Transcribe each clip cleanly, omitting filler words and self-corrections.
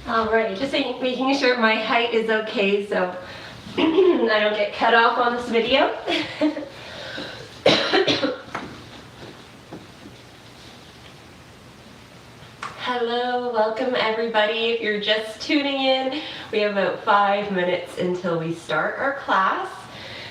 Alright, just making sure my height is okay so I don't get cut off on this video. Hello, welcome everybody. If you're just tuning in, we have about 5 minutes until we start our class.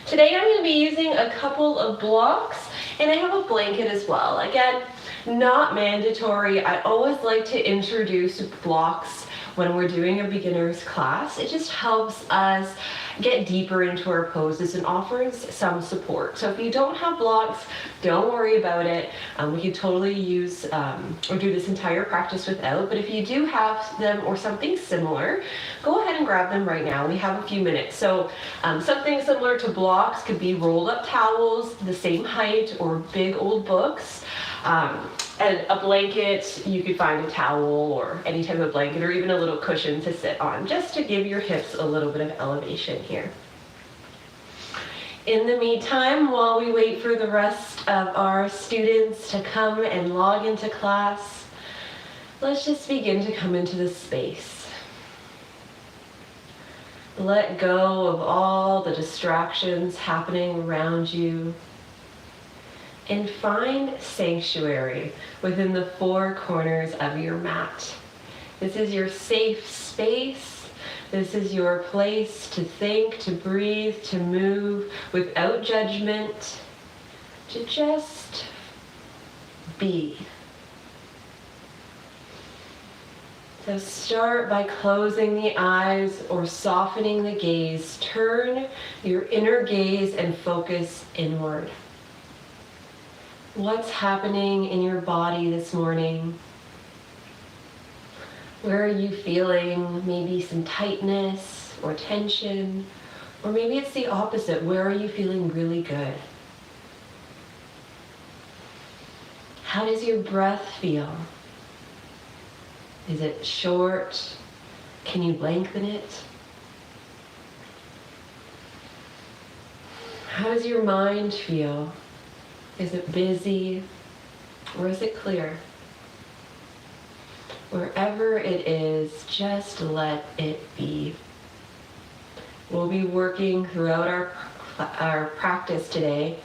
Today I'm going to be using a couple of blocks and I have a blanket as well. Again, not mandatory. I always like to introduce blocks when we're doing a beginner's class. It just helps us get deeper into our poses and offers some support. So if you don't have blocks, don't worry about it. We can totally use or do this entire practice without, but if you do have them or something similar, go ahead and grab them right now. We have a few minutes. So something similar to blocks could be rolled up towels, the same height, or big old books. And a blanket, you could find a towel or any type of blanket or even a little cushion to sit on, just to give your hips a little bit of elevation here. In the meantime, while we wait for the rest of our students to come and log into class, let's just begin to come into this space. Let go of all the distractions happening around you. And find sanctuary within the four corners of your mat. This is your safe space. This is your place to think, to breathe, to move without judgment, to just be. So start by closing the eyes or softening the gaze. Turn your inner gaze and focus inward. What's happening in your body this morning? Where are you feeling maybe some tightness or tension? Or maybe it's the opposite. Where are you feeling really good? How does your breath feel? Is it short? Can you lengthen it? How does your mind feel? Is it busy or is it clear? Wherever it is, just let it be. We'll be working throughout our practice today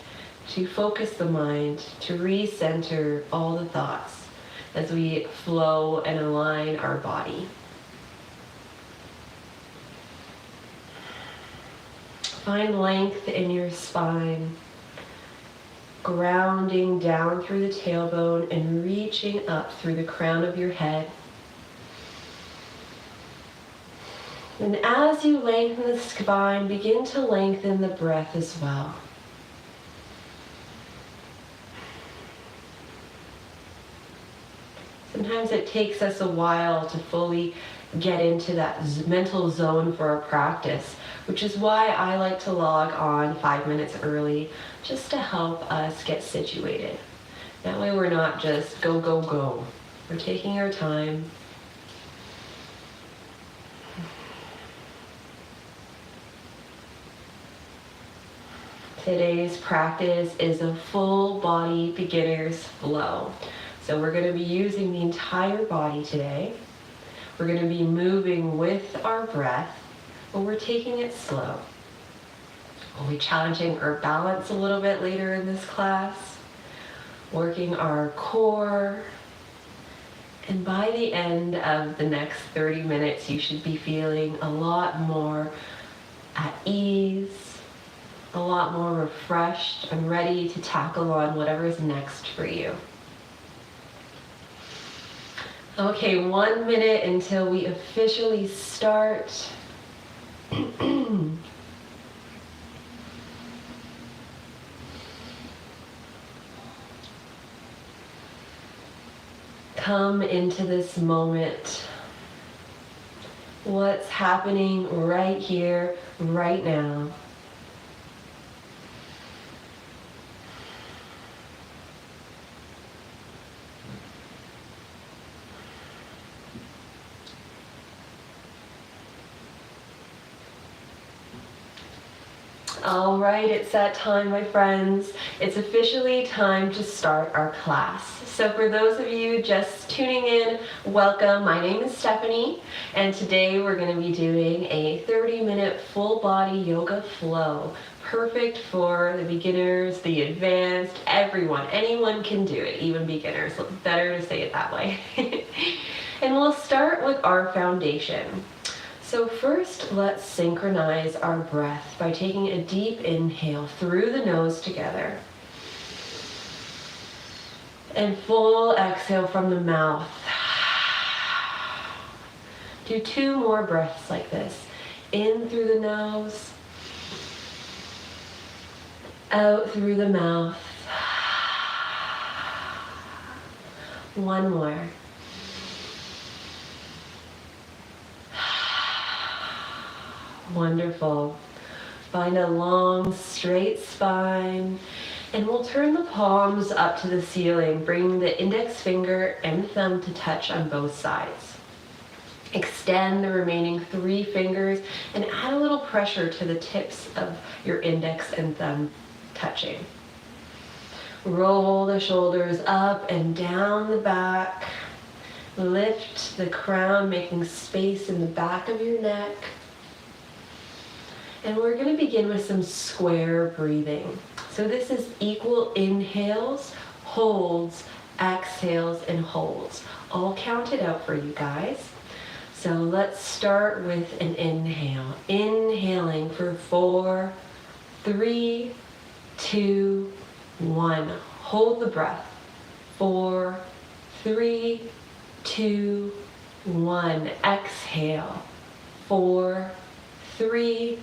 to focus the mind, to recenter all the thoughts as we flow and align our body. Find length in your spine. Grounding down through the tailbone and reaching up through the crown of your head. And as you lengthen the spine, begin to lengthen the breath as well. Sometimes it takes us a while to fully get into that mental zone for our practice, which is why I like to log on 5 minutes early, just to help us get situated. That way we're not just go, go, go. We're taking our time. Today's practice is a full body beginner's flow. So we're going to be using the entire body today. We're going to be moving with our breath, but we're taking it slow. We'll be challenging our balance a little bit later in this class, working our core, and by the end of the next 30 minutes, you should be feeling a lot more at ease, a lot more refreshed and ready to tackle on whatever's next for you. Okay, 1 minute until we officially start. Come into this moment. What's happening right here, right now? All right, it's that time, my friends. It's officially time to start our class. So for those of you just tuning in, welcome. My name is Stephanie, and today we're going to be doing a 30-minute full body yoga flow. Perfect for the beginners, the advanced, everyone. Anyone can do it, even beginners. Better to say it that way. And we'll start with our foundation. So first, let's synchronize our breath by taking a deep inhale through the nose together. And full exhale from the mouth. Do 2 more breaths like this. In through the nose, out through the mouth. 1 more. Wonderful. Find a long, straight spine, and we'll turn the palms up to the ceiling, bringing the index finger and thumb to touch on both sides. Extend the remaining 3 fingers and add a little pressure to the tips of your index and thumb touching. Roll the shoulders up and down the back. Lift the crown, making space in the back of your neck. And we're going to begin with some square breathing. So this is equal inhales, holds, exhales, and holds. All counted out for you guys. So let's start with an inhale. Inhaling for 4, 3, 2, 1. Hold the breath. 4, 3, 2, 1. Exhale. 4, 3,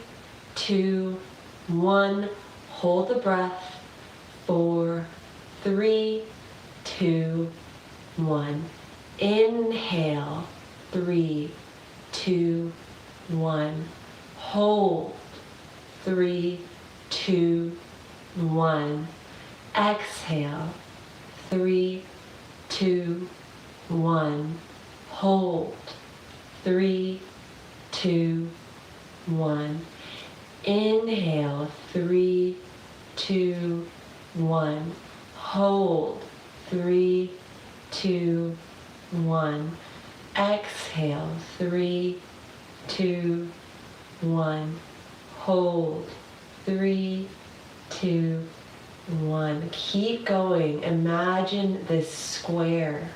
2, 1. Hold the breath. 4, 3, 2, 1. Inhale. 3, 2, 1. Hold. 3, 2, 1. Exhale. 3, 2, 1. Hold. 3, 2, 1. Inhale, 3, 2, 1. Hold, 3, 2, 1. Exhale, 3, 2, 1. Hold, 3, 2, 1. Keep going. Imagine this square.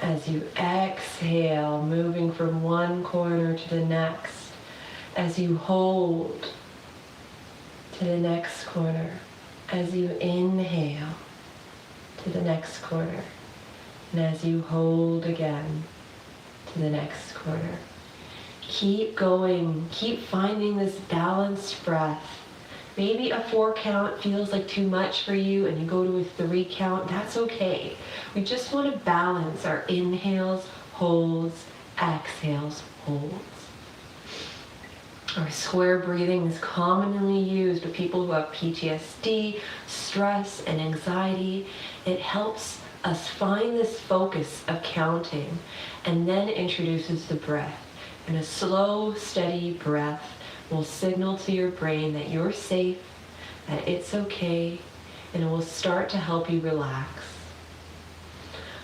As you exhale, moving from one corner to the next. As you hold to the next corner, as you inhale to the next corner, and as you hold again to the next corner. Keep going, keep finding this balanced breath. Maybe a 4 count feels like too much for you and you go to a 3 count, that's okay. We just want to balance our inhales, holds, exhales, holds. Our square breathing is commonly used with people who have PTSD, stress, and anxiety. It helps us find this focus of counting and then introduces the breath. And a slow, steady breath will signal to your brain that you're safe, that it's okay, and it will start to help you relax.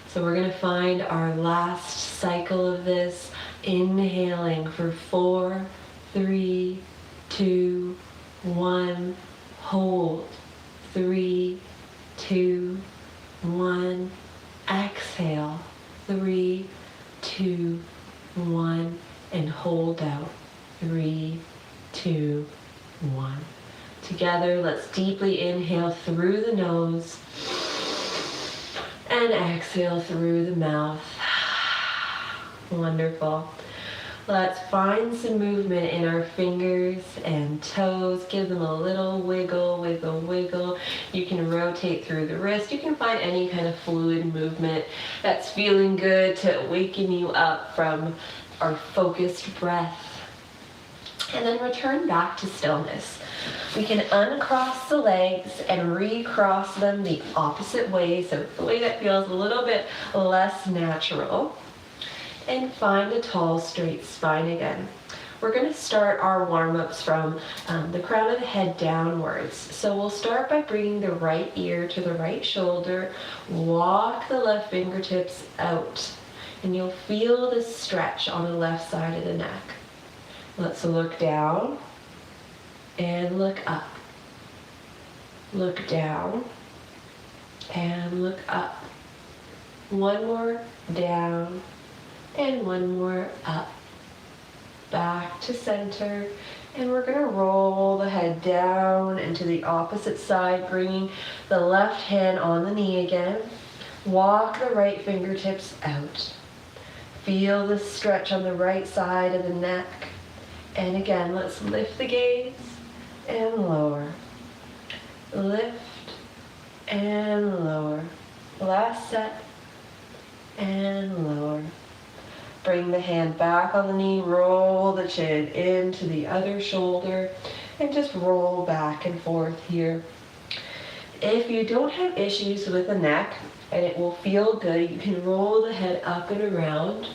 So we're going to find our last cycle of this, inhaling for 4, 3, 2, 1. Hold. 3, 2, 1. Exhale. 3, 2, 1. And hold out. 3, 2, 1. Together, let's deeply inhale through the nose and exhale through the mouth. Wonderful. Let's find some movement in our fingers and toes. Give them a little wiggle, wiggle, wiggle. You can rotate through the wrist. You can find any kind of fluid movement that's feeling good to awaken you up from our focused breath. And then return back to stillness. We can uncross the legs and recross them the opposite way, so the way that feels a little bit less natural. And find a tall, straight spine again. we're going to start our warm-ups from the crown of the head downwards. So we'll start by bringing the right ear to the right shoulder, walk the left fingertips out, and you'll feel this stretch on the left side of the neck. Let's look down and look up. Look down and look up. One more down and one more up. Back to center, and we're going to roll the head down and to the opposite side, bringing the left hand on the knee again. Walk the right fingertips out. Feel the stretch on the right side of the neck. And again, let's lift the gaze and lower. Lift and lower. Last set and lower. Bring the hand back on the knee, roll the chin into the other shoulder, and just roll back and forth here. If you don't have issues with the neck, and it will feel good, you can roll the head up and around.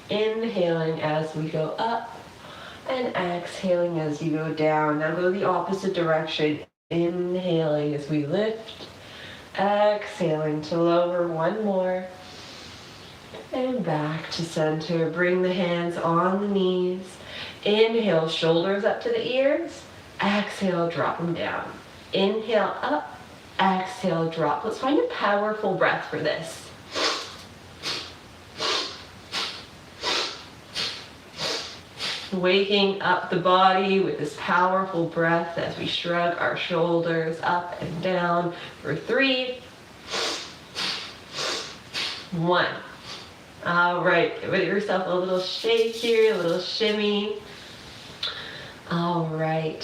Inhaling as we go up, and exhaling as you go down. Now go the opposite direction. Inhaling as we lift, exhaling to lower. One more. And back to center. Bring the hands on the knees. Inhale, shoulders up to the ears. Exhale, drop them down. Inhale, up. Exhale, drop. Let's find a powerful breath for this. Waking up the body with this powerful breath as we shrug our shoulders up and down for 3, 1. All right, give yourself a little shake here, a little shimmy. All right.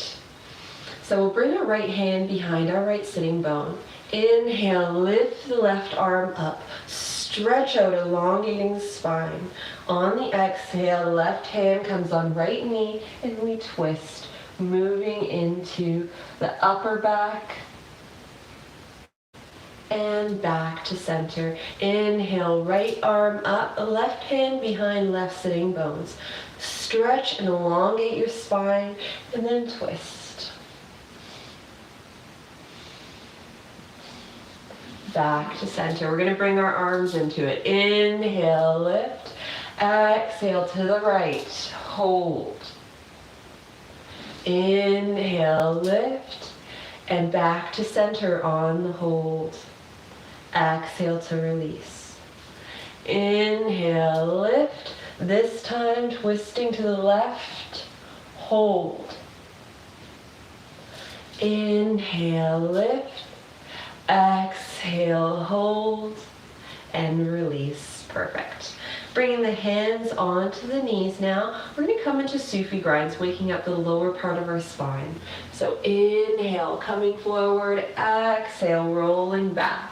So we'll bring our right hand behind our right sitting bone. Inhale, lift the left arm up. Stretch out, elongating the spine. On the exhale, the left hand comes on right knee and we twist, moving into the upper back and back to center. Inhale, right arm up, left hand behind left sitting bones. Stretch and elongate your spine and then twist. Back to center. We're going to bring our arms into it. Inhale, lift. Exhale to the right. Hold. Inhale, lift. And back to center on the hold. Exhale to release. Inhale, lift. This time twisting to the left. Hold. Inhale, lift. Exhale, hold, and release. Perfect. Bringing the hands onto the knees now, we're going to come into Sufi grinds, waking up the lower part of our spine. So inhale, coming forward, exhale, rolling back.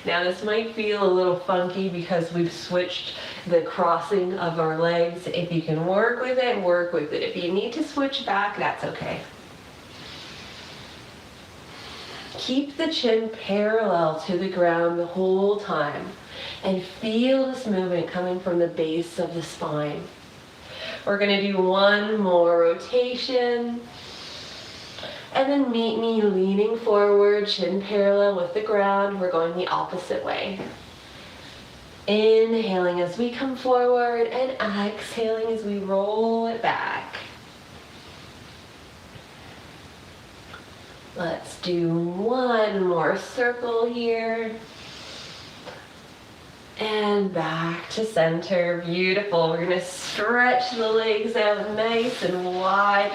Now this might feel a little funky because we've switched the crossing of our legs. If you can work with it, work with it. If you need to switch back, that's okay. Keep the chin parallel to the ground the whole time and feel this movement coming from the base of the spine. We're going to do one more rotation and then meet me leaning forward, chin parallel with the ground. We're going the opposite way. Inhaling as we come forward and exhaling as we roll it back. Let's do one more circle here. And back to center. Beautiful. We're going to stretch the legs out nice and wide.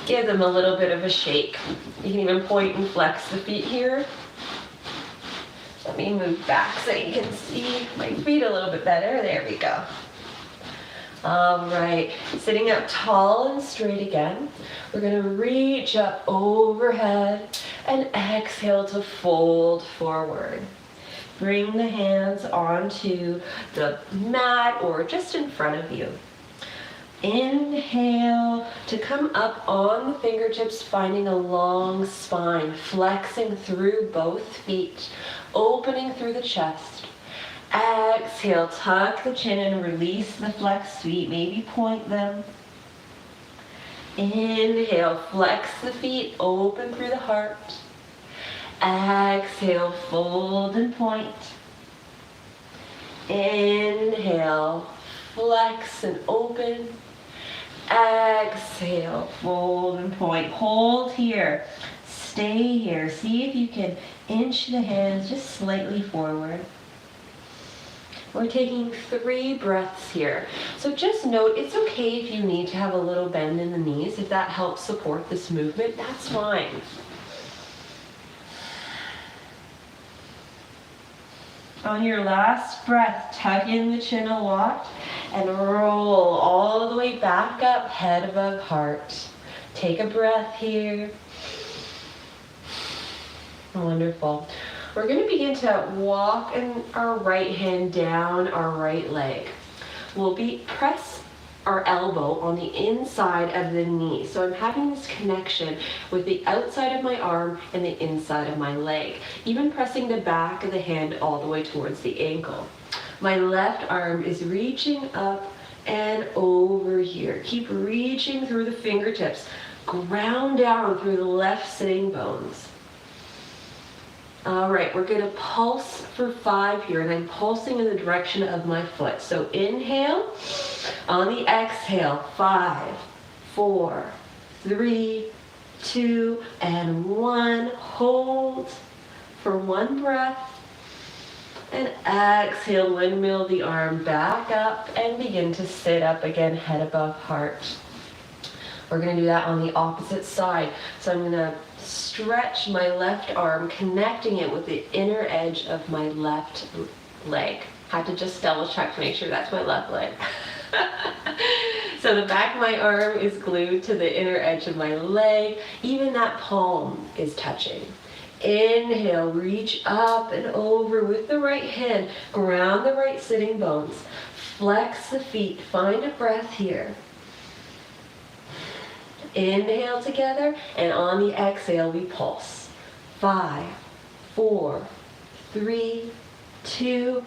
Give them a little bit of a shake. You can even point and flex the feet here. Let me move back so you can see my feet a little bit better. There we go. All right, sitting up tall and straight again. We're going to reach up overhead and exhale to fold forward. Bring the hands onto the mat or just in front of you. Inhale to come up on the fingertips, finding a long spine, flexing through both feet, opening through the chest. Exhale, tuck the chin and release the flexed feet. Maybe point them. Inhale, flex the feet, open through the heart. Exhale, fold and point. Inhale, flex and open. Exhale, fold and point. Hold here. Stay here. See if you can inch the hands just slightly forward. We're taking 3 breaths here. So just note, it's okay if you need to have a little bend in the knees. If that helps support this movement, that's fine. On your last breath, tuck in the chin a lot and roll all the way back up, head above heart. Take a breath here. Wonderful. We're going to begin to walk our right hand down our right leg. We'll press our elbow on the inside of the knee. So I'm having this connection with the outside of my arm and the inside of my leg, even pressing the back of the hand all the way towards the ankle. My left arm is reaching up and over here. Keep reaching through the fingertips. Ground down through the left sitting bones. All right, we're going to pulse for 5 here, and I'm pulsing in the direction of my foot. So inhale, on the exhale, 5, 4, 3, 2, and 1. Hold for 1 breath. And exhale, windmill the arm back up and begin to sit up again, head above heart. We're going to do that on the opposite side. So I'm going to stretch my left arm, connecting it with the inner edge of my left leg. Had to just double check to make sure that's my left leg. So the back of my arm is glued to the inner edge of my leg. Even that palm is touching. Inhale, reach up and over with the right hand. Ground the right sitting bones. Flex the feet. Find a breath here. Inhale together, and on the exhale we pulse. 5, 4, 3, 2,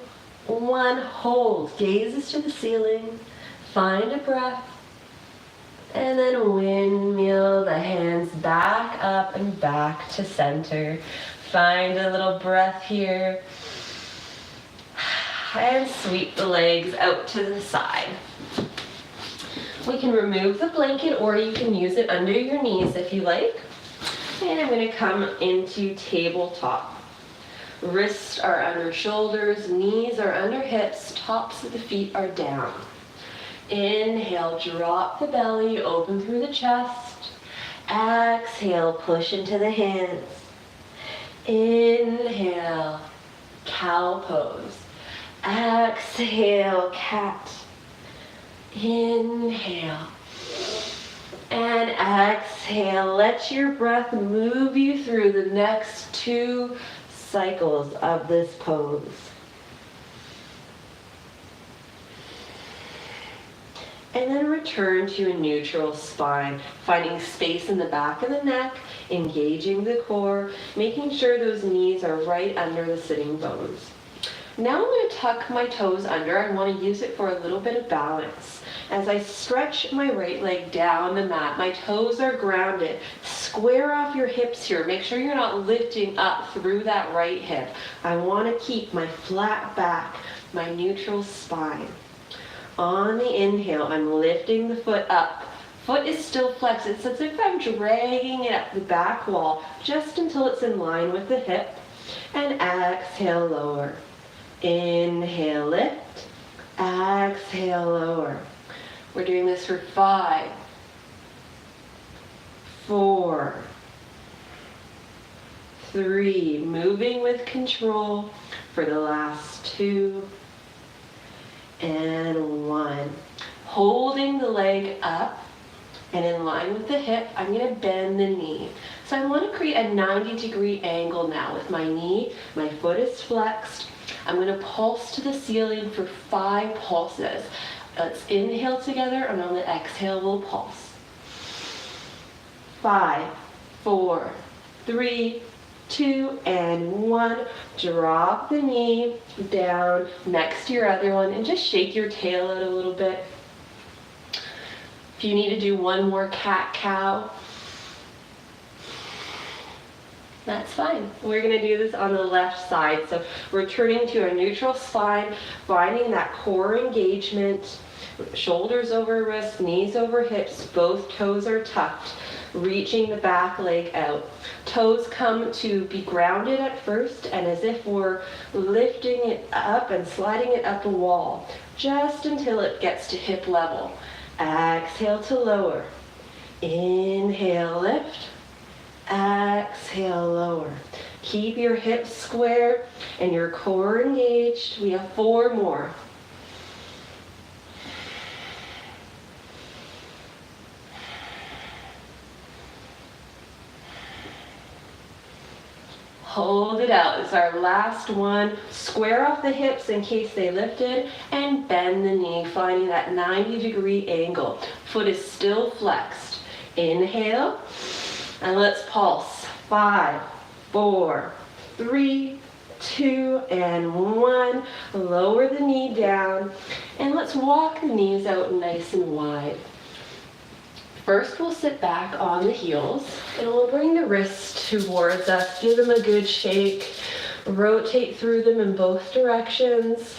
1. Hold. Gazes to the ceiling. Find a breath. And then windmill the hands back up and back to center. Find a little breath here. And sweep the legs out to the side. We can remove the blanket, or you can use it under your knees if you like. And I'm going to come into tabletop. Wrists are under shoulders, knees are under hips, tops of the feet are down. Inhale, drop the belly, open through the chest. Exhale, push into the hands. Inhale, cow pose. Exhale, cat. Inhale and exhale. Let your breath move you through the next 2 cycles of this pose. And then return to a neutral spine, finding space in the back of the neck, engaging the core, making sure those knees are right under the sitting bones. Now I'm going to tuck my toes under. I want to use it for a little bit of balance. As I stretch my right leg down the mat, my toes are grounded. Square off your hips here. Make sure you're not lifting up through that right hip. I want to keep my flat back, my neutral spine. On the inhale, I'm lifting the foot up. Foot is still flexed. It's as if I'm dragging it up the back wall just until it's in line with the hip. And exhale, lower. Inhale, lift. Exhale, lower. We're doing this for 5, 4, 3, moving with control for the last 2, and 1. Holding the leg up and in line with the hip, I'm going to bend the knee. So I want to create a 90-degree angle now with my knee. My foot is flexed. I'm going to pulse to the ceiling for 5 pulses. Let's inhale together, and on the exhale we'll pulse. 5, 4, 3, 2, and 1. Drop the knee down next to your other one and just shake your tail out a little bit. If you need to do one more cat-cow, that's fine. We're going to do this on the left side. So returning to a neutral spine, finding that core engagement, shoulders over wrists, knees over hips, both toes are tucked, reaching the back leg out. Toes come to be grounded at first, and as if we're lifting it up and sliding it up a wall, just until it gets to hip level. Exhale to lower. Inhale, lift. Exhale, lower. Keep your hips square and your core engaged. We have 4 more. Hold it out. It's our last one. Square off the hips in case they lifted and bend the knee, finding that 90-degree angle. Foot is still flexed. Inhale, and let's pulse. 5, 4, 3, 2, and 1. Lower the knee down, and let's walk the knees out nice and wide. First, we'll sit back on the heels, and we'll bring the wrists towards us. Give them a good shake. Rotate through them in both directions.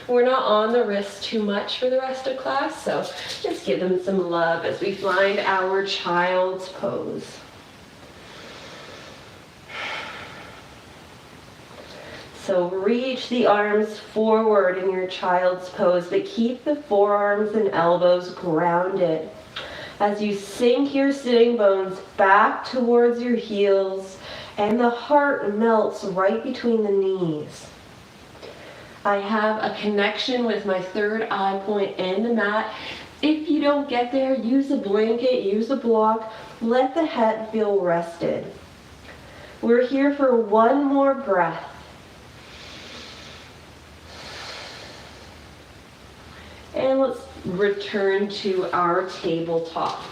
We're not on the wrist too much for the rest of class, so just give them some love as we find our child's pose. So reach the arms forward in your child's pose, but keep the forearms and elbows grounded. As you sink your sitting bones back towards your heels, and the heart melts right between the knees. I have a connection with my third eye point and the mat. If you don't get there, use a blanket, use a block. Let the head feel rested. We're here for one more breath. And let's return to our tabletop.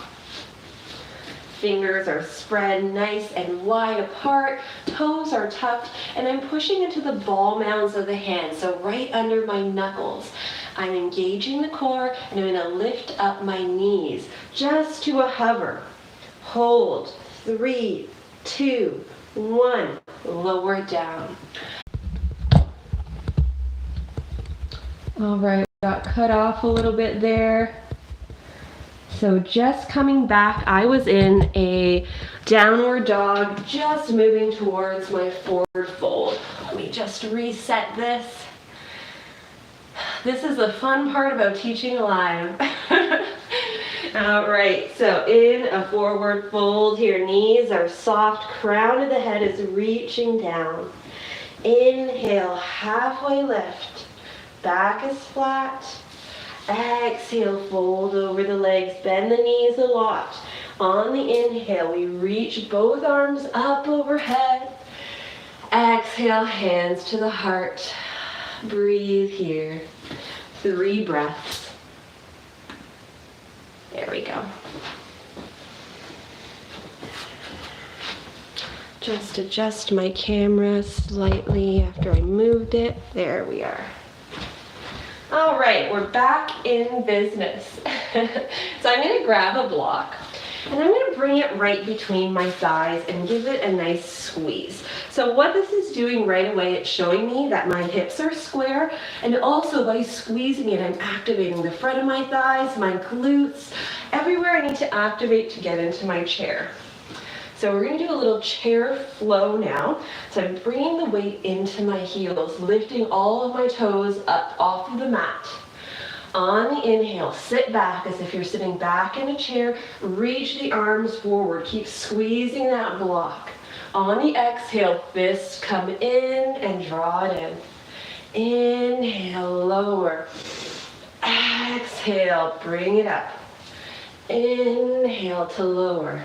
Fingers are spread nice and wide apart, toes are tucked, and I'm pushing into the ball mounds of the hands, so right under my knuckles. I'm engaging the core, and I'm going to lift up my knees just to a hover. Hold. 3, 2, 1. Lower down. All right. Got cut off a little bit there. So just coming back, I was in a downward dog, just moving towards my forward fold. Let me just reset this. This is the fun part about teaching live. All right, so in a forward fold, your knees are soft, crown of the head is reaching down. Inhale, halfway lift. Back is flat. Exhale, fold over the legs, bend the knees a lot. On the inhale, we reach both arms up overhead. Exhale, hands to the heart. Breathe here. 3 breaths. There we go. Just adjust my camera slightly after I moved it. There we are. All right, we're back in business. So I'm going to grab a block and I'm going to bring it right between my thighs and give it a nice squeeze. So what this is doing right away, it's showing me that my hips are square, and also by squeezing it, I'm activating the front of my thighs, my glutes, everywhere I need to activate to get into my chair. So we're going to do a little chair flow now. So I'm bringing the weight into my heels, lifting all of my toes up off of the mat. On the inhale, sit back as if you're sitting back in a chair. Reach the arms forward. Keep squeezing that block. On the exhale, fists come in and draw it in. Inhale, lower. Exhale, bring it up. Inhale to lower.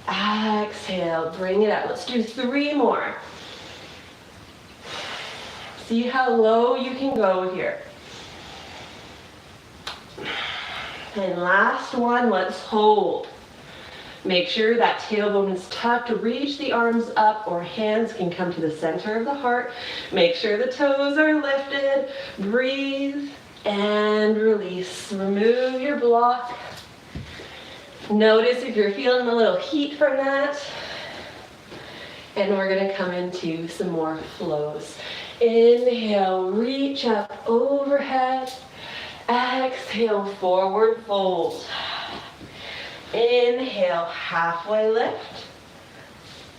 Exhale, bring it up. Let's do 3 more. See how low you can go here. And last one, let's hold. Make sure that tailbone is tucked. Reach the arms up, or hands can come to the center of the heart. Make sure the toes are lifted. Breathe and release. Remove your block. Notice if you're feeling a little heat from that. And we're going to come into some more flows. Inhale, reach up overhead. Exhale, forward fold. Inhale, halfway lift.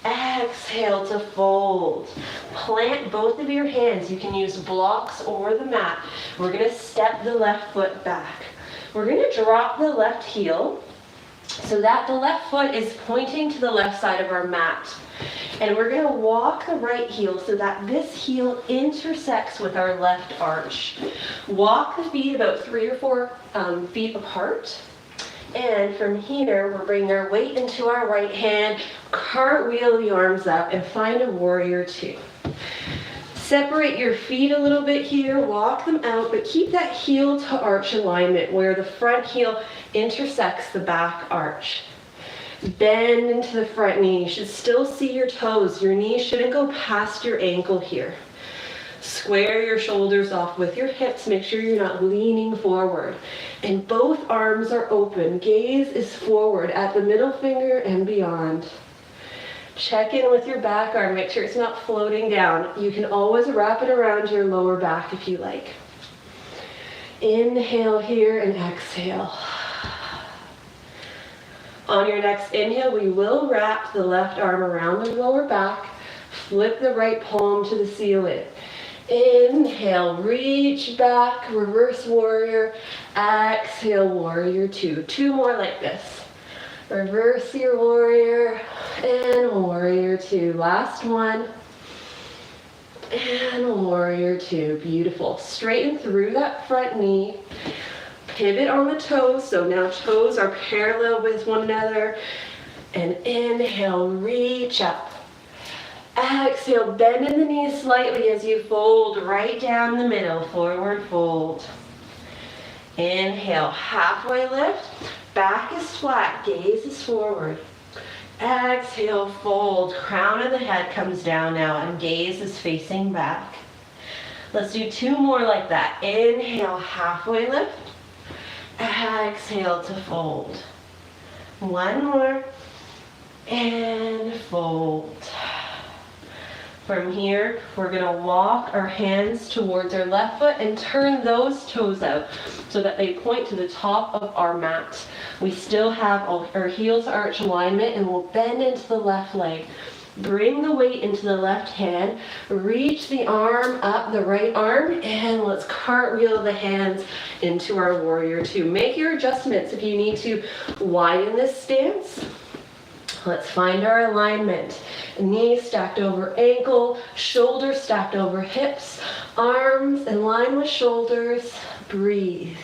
Exhale to fold. Plant both of your hands. You can use blocks or the mat. We're going to step the left foot back. We're going to drop the left heel so that the left foot is pointing to the left side of our mat. And we're going to walk the right heel so that this heel intersects with our left arch. Walk the feet about 3 or 4 feet apart. And from here, we're bringing our weight into our right hand, cartwheel the arms up, and find a warrior two. Separate your feet a little bit here, walk them out, but keep that heel to arch alignment where the front heel intersects the back arch. Bend into the front knee. You should still see your toes. Your knee shouldn't go past your ankle here. Square your shoulders off with your hips. Make sure you're not leaning forward. And both arms are open. Gaze is forward at the middle finger and beyond. Check in with your back arm. Make sure it's not floating down. You can always wrap it around your lower back if you like. Inhale here and exhale. On your next inhale, we will wrap the left arm around the lower back. Flip the right palm to the ceiling. Inhale, reach back, reverse warrior. Exhale, warrior two. 2 more like this. Reverse your warrior and warrior two. Last one. And warrior two. Beautiful. Straighten through that front knee. Pivot on the toes, so now toes are parallel with one another. And inhale, reach up. Exhale, bend in the knees slightly as you fold right down the middle, forward fold. Inhale, halfway lift. Back is flat, gaze is forward. Exhale, fold. Crown of the head comes down now and gaze is facing back. Let's do 2 more like that. Inhale, halfway lift. Exhale to fold. 1 more. And fold. From here, we're going to walk our hands towards our left foot and turn those toes out so that they point to the top of our mat. We still have our heels arch alignment, and we'll bend into the left leg. Bring the weight into the left hand, reach the arm up, the right arm, and let's cartwheel the hands into our warrior two. Make your adjustments if you need to widen this stance. Let's find our alignment. Knees stacked over ankle, shoulders stacked over hips, arms in line with shoulders. Breathe.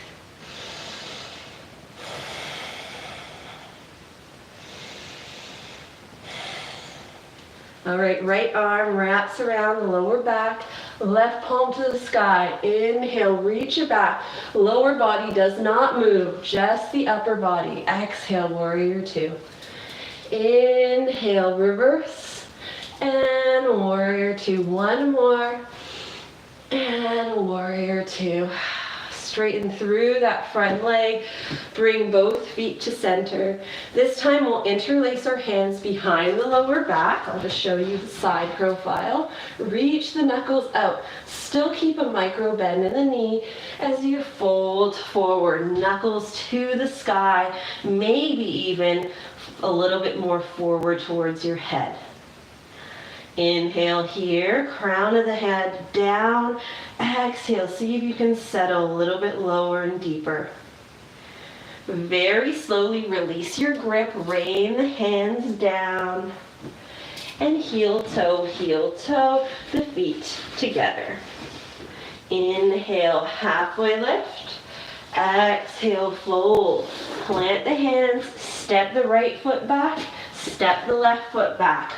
All right, right arm wraps around the lower back, left palm to the sky. Inhale, reach it back. Lower body does not move, just the upper body. Exhale, warrior two. Inhale, reverse, and warrior two. 1 more, and warrior two. Straighten through that front leg. Bring both feet to center. This time we'll interlace our hands behind the lower back. I'll just show you the side profile. Reach the knuckles out. Still keep a micro bend in the knee as you fold forward. Knuckles to the sky, maybe even a little bit more forward towards your head. Inhale here, crown of the head down. Exhale, see if you can settle a little bit lower and deeper. Very slowly release your grip, rain the hands down. And heel toe, the feet together. Inhale, halfway lift. Exhale, fold. Plant the hands, step the right foot back, step the left foot back.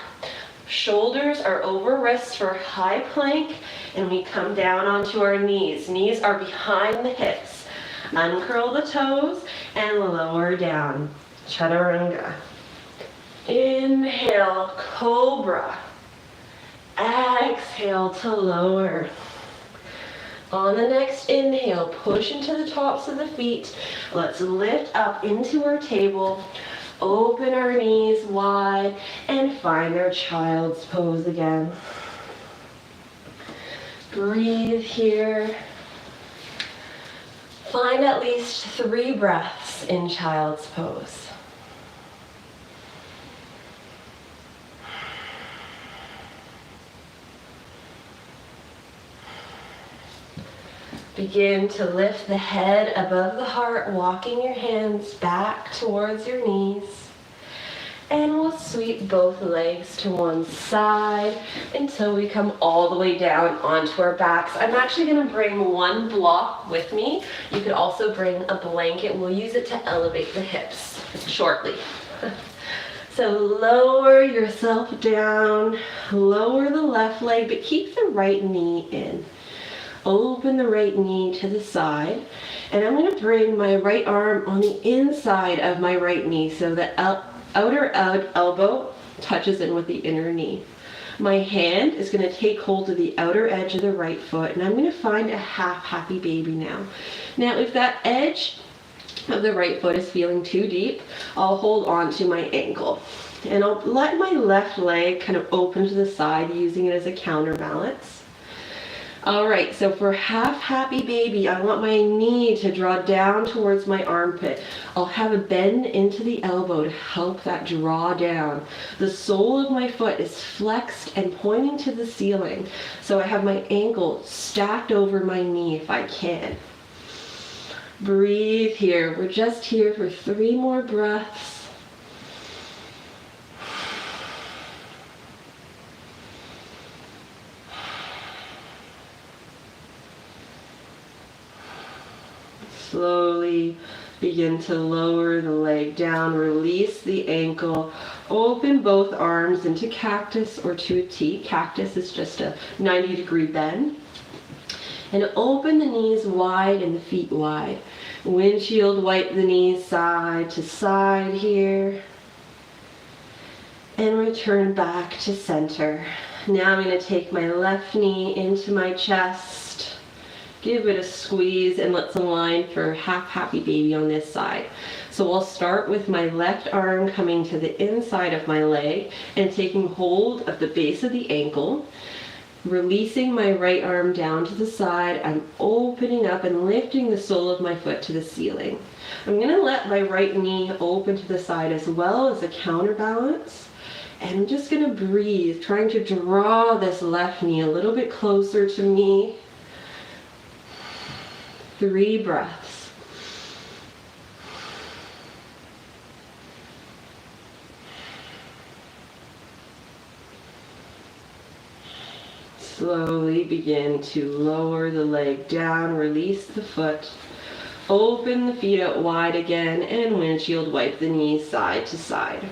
Shoulders are over wrists for high plank, and we come down onto our knees. Knees are behind the hips. Uncurl the toes and lower down. Chaturanga. Inhale, cobra. Exhale to lower. On the next inhale, push into the tops of the feet. Let's lift up into our table. Open our knees wide and find our child's pose again. Breathe here. Find at least 3 breaths in child's pose. Begin to lift the head above the heart, walking your hands back towards your knees. And we'll sweep both legs to one side until we come all the way down onto our backs. I'm actually going to bring one block with me. You could also bring a blanket. We'll use it to elevate the hips shortly. So lower yourself down, lower the left leg, but keep the right knee in. Open the right knee to the side, and I'm going to bring my right arm on the inside of my right knee so the outer elbow touches in with the inner knee. My hand is going to take hold of the outer edge of the right foot, and I'm going to find a half happy baby now. Now, if that edge of the right foot is feeling too deep, I'll hold on to my ankle. And I'll let my left leg kind of open to the side, using it as a counterbalance. All right, so for half happy baby, I want my knee to draw down towards my armpit. I'll have a bend into the elbow to help that draw down. The sole of my foot is flexed and pointing to the ceiling, so I have my ankle stacked over my knee if I can. Breathe here. We're just here for 3 more breaths. Slowly begin to lower the leg down, release the ankle, open both arms into cactus or to a T. Cactus is just a 90-degree bend. And open the knees wide and the feet wide. Windshield wipe the knees side to side here. And return back to center. Now I'm going to take my left knee into my chest. Give it a squeeze, and let's align for half happy baby on this side. So I'll start with my left arm coming to the inside of my leg and taking hold of the base of the ankle. Releasing my right arm down to the side, I'm opening up and lifting the sole of my foot to the ceiling. I'm going to let my right knee open to the side as well as a counterbalance. And I'm just going to breathe, trying to draw this left knee a little bit closer to me. 3 breaths. Slowly begin to lower the leg down, release the foot, open the feet out wide again, and windshield wipe the knees side to side.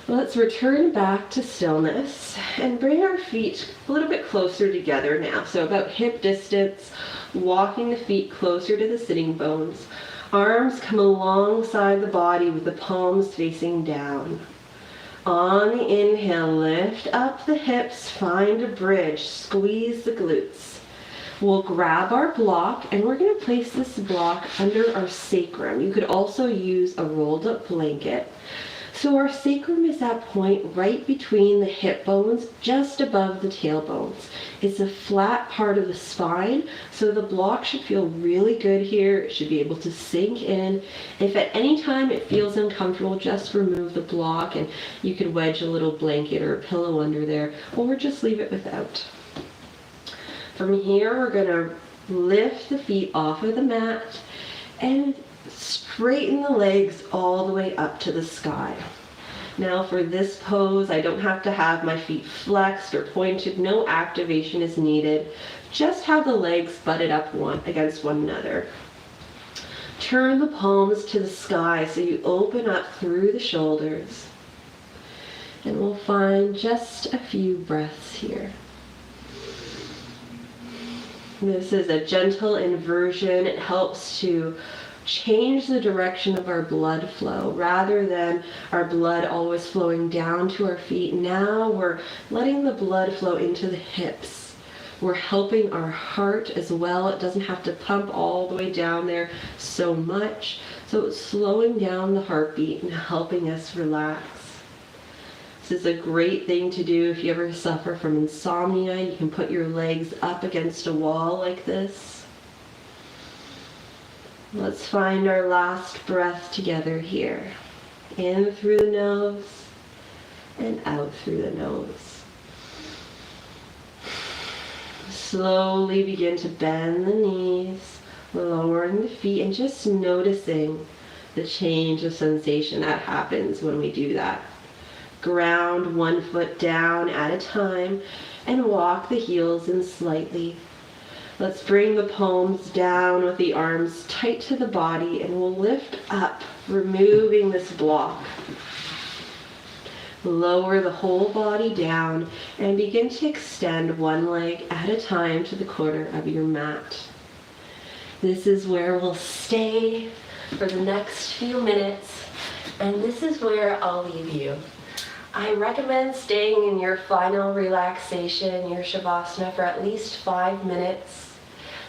Let's return back to stillness and bring our feet a little bit closer together now. So about hip distance, walking the feet closer to the sitting bones. Arms come alongside the body with the palms facing down. On the inhale, lift up the hips, find a bridge, squeeze the glutes. We'll grab our block and we're going to place this block under our sacrum. You could also use a rolled up blanket. So our sacrum is that point right between the hip bones, just above the tailbones. It's a flat part of the spine, so the block should feel really good here. It should be able to sink in. If at any time it feels uncomfortable, just remove the block, and you could wedge a little blanket or a pillow under there, or just leave it without. From here, we're going to lift the feet off of the mat and straighten the legs all the way up to the sky. Now for this pose, I don't have to have my feet flexed or pointed. No activation is needed. Just have the legs butted up against one another. Turn the palms to the sky so you open up through the shoulders. And we'll find just a few breaths here. This is a gentle inversion. It helps to change the direction of our blood flow. Rather than our blood always flowing down to our feet, now we're letting the blood flow into the hips. We're helping our heart as well. It doesn't have to pump all the way down there so much. So it's slowing down the heartbeat and helping us relax. This is a great thing to do if you ever suffer from insomnia. You can put your legs up against a wall like this. Let's find our last breath together here. In through the nose and out through the nose. Slowly begin to bend the knees, lowering the feet, and just noticing the change of sensation that happens when we do that. Ground one foot down at a time and walk the heels in slightly. Let's bring the palms down with the arms tight to the body, and we'll lift up, removing this block. Lower the whole body down and begin to extend one leg at a time to the corner of your mat. This is where we'll stay for the next few minutes, and this is where I'll leave you. I recommend staying in your final relaxation, your Shavasana, for at least 5 minutes.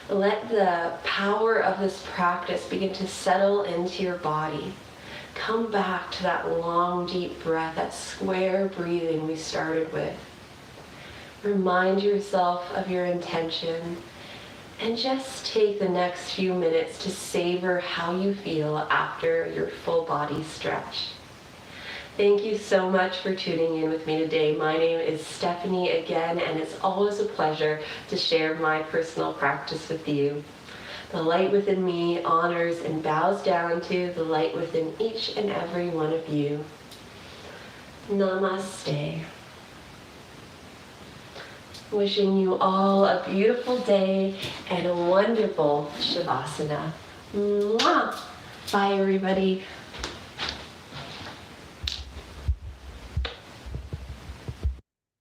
Let the power of this practice begin to settle into your body. Come back to that long, deep breath, that square breathing we started with. Remind yourself of your intention and just take the next few minutes to savor how you feel after your full body stretch. Thank you so much for tuning in with me today. My name is Stephanie again, and it's always a pleasure to share my personal practice with you. The light within me honors and bows down to the light within each and every one of you. Namaste. Wishing you all a beautiful day and a wonderful Shavasana. Mwah! Bye, everybody.